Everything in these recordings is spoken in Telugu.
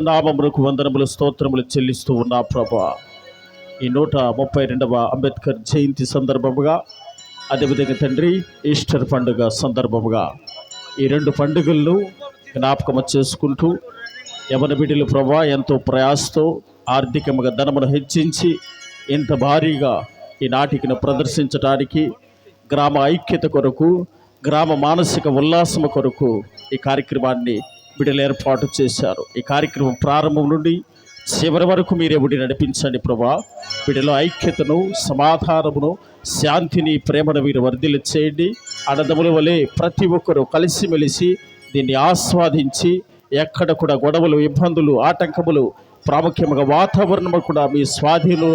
నామములకు వందనములు స్తోత్రములు చెల్లిస్తూ ఉన్నా ప్రభా. ఈ 132వ అంబేద్కర్ జయంతి సందర్భముగా, అదేవిధంగా తండ్రి ఈస్టర్ పండుగ సందర్భముగా ఈ 2 పండుగలను జ్ఞాపకం చేసుకుంటూ యవన బిడ్డలు ప్రభా ఎంతో ప్రయాసతో ఆర్థికంగా ధనమును హెచ్చించి ఇంత భారీగా ఈ నాటికను ప్రదర్శించడానికి, గ్రామ ఐక్యత కొరకు, గ్రామ మానసిక ఉల్లాసము కొరకు ఈ కార్యక్రమాన్ని బిడ్డలు ఏర్పాటు చేశారు. ఈ కార్యక్రమం ప్రారంభం నుండి చివరి వరకు మీరే ఉండి నడిపించండి ప్రభా. బిడ్డలో ఐక్యతను, సమాధానమును, శాంతిని, ప్రేమను మీరు వర్ధిల్లు చేయండి. అన్నదమ్ముల వలె ప్రతి ఒక్కరూ కలిసిమెలిసి దీన్ని ఆస్వాదించి ఎక్కడ కూడా గొడవలు, ఇబ్బందులు, ఆటంకములు, ప్రాముఖ్యంగా వాతావరణము కూడా మీ స్వాధీనంలో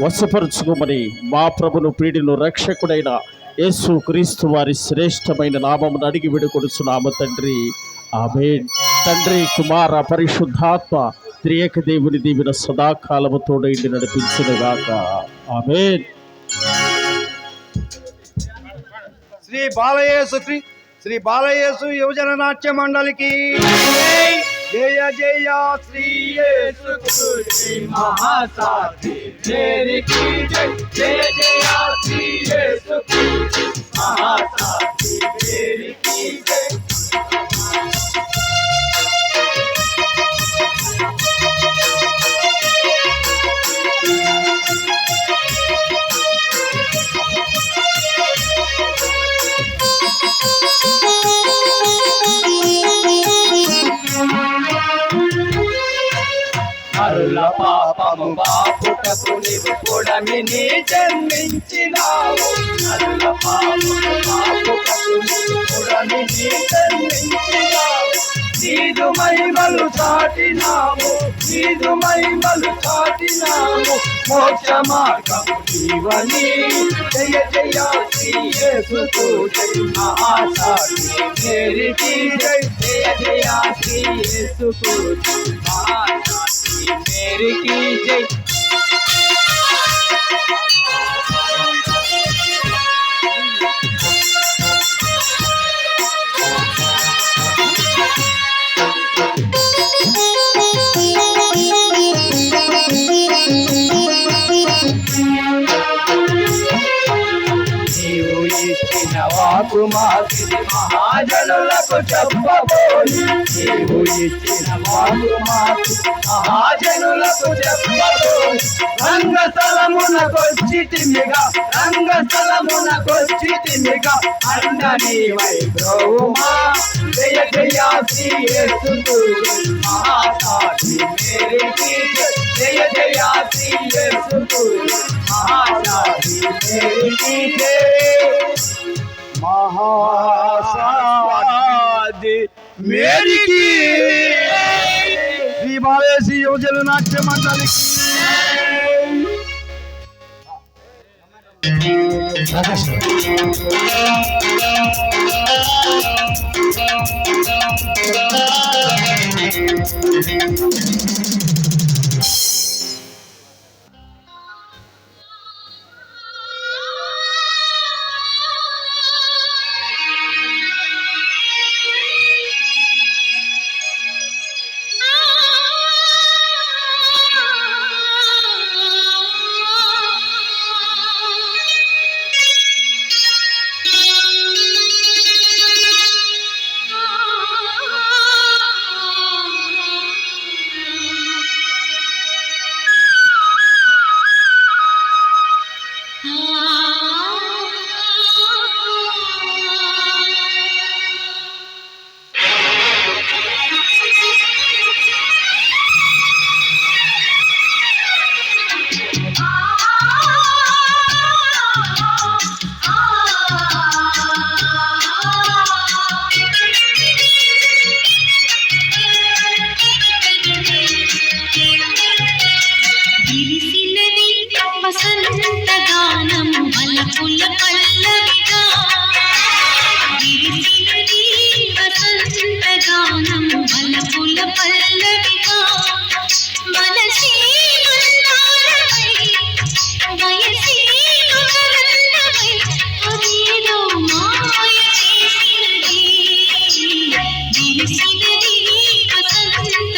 వశపరుచుకోమని మా ప్రభును పీడిను రక్షకుడైన యేసు క్రీస్తు వారి శ్రేష్టమైన నామమును అడిగి వేడుకొనుచున్నాము తండ్రి. ఆమేన్. తండ్రి, కుమార, పరిశుద్ధాత్మ త్రియేక దేవుని దీవెన సదాకాలము తోడైండి నడిపించునుగాక. ఆమేన్. శ్రీ బాలయేసు యువజన నాట్య మండలికి జయ జయ శ్రీ యేసు శ్రీ మహాసాధి మేరీకి జయ జయ జయ శ్రీ యేసు మహాసాధి మేరీకి జయ. అరుల పాపము బాపుటకు నీవు పొడమిని జన్మించినావు. అరుల పాపము బాపుటకు నీవు పొడమిని జన్మించినావు. నీదు మహిమలు చాటినాము, నీదు మహిమలు చాటినాము. మోక్ష మార్గము నీవని జయ జయ శ్రీ యేసుకు జయ మహాసాధి మేరీకి జయ జయ జయ శ్రీ యేసుకు మహాసాధి మేరీకి జై. నీవు ఇచ్చిన వాకు మాకి మహాజనులకు చెప్పబోయి, నీవు ఇచ్చిన వాకు మాకు మహాజనులకు చెప్పబోయి. రంగస్థలమునకొచ్చితిమిగా, రంగస్థలమునకొచ్చితిమిగా అండని వైభ్రవమా. జయ జయ శ్రీ యేసు మహాసాధి మేరీకి జయ జయ శ్రీ యేసు మహాసాధి మేరీకి మహాసాధి మేరీకి. శ్రీ బాలయేసు యువజన నాట్య మండలికి తెలిసినది వసంత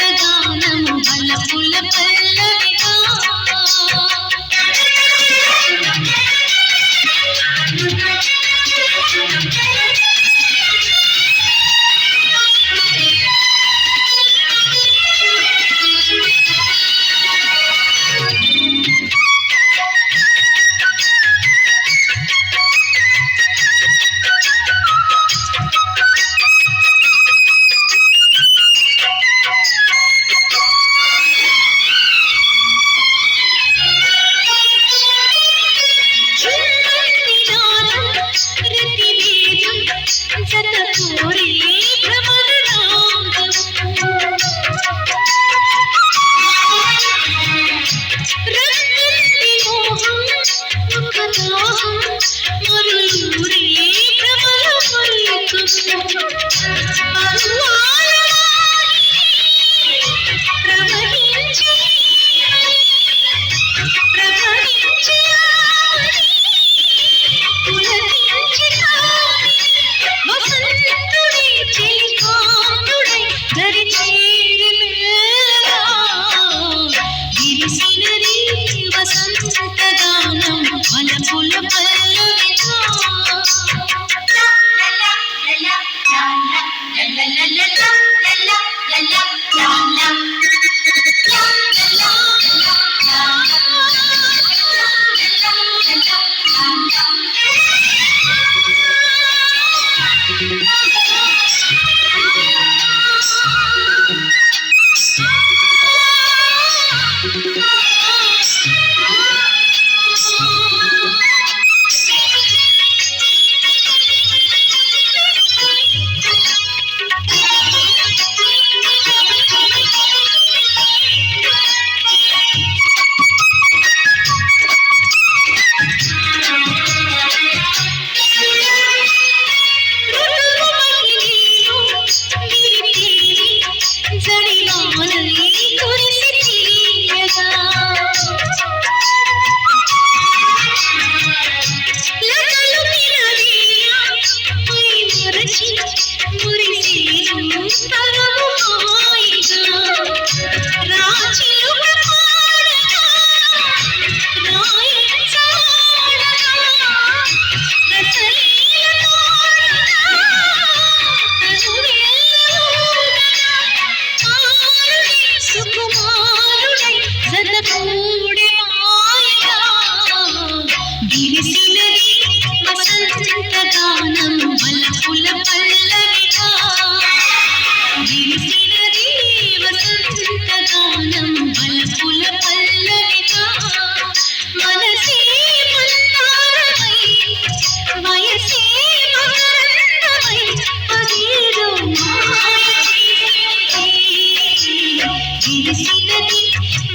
విరిసినది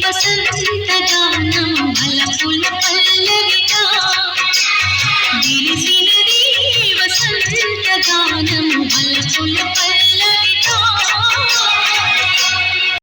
వసంతగానం మలపుల పల్లవిగా విరిసినది వసంతగానం మలపుల పల్లవిగా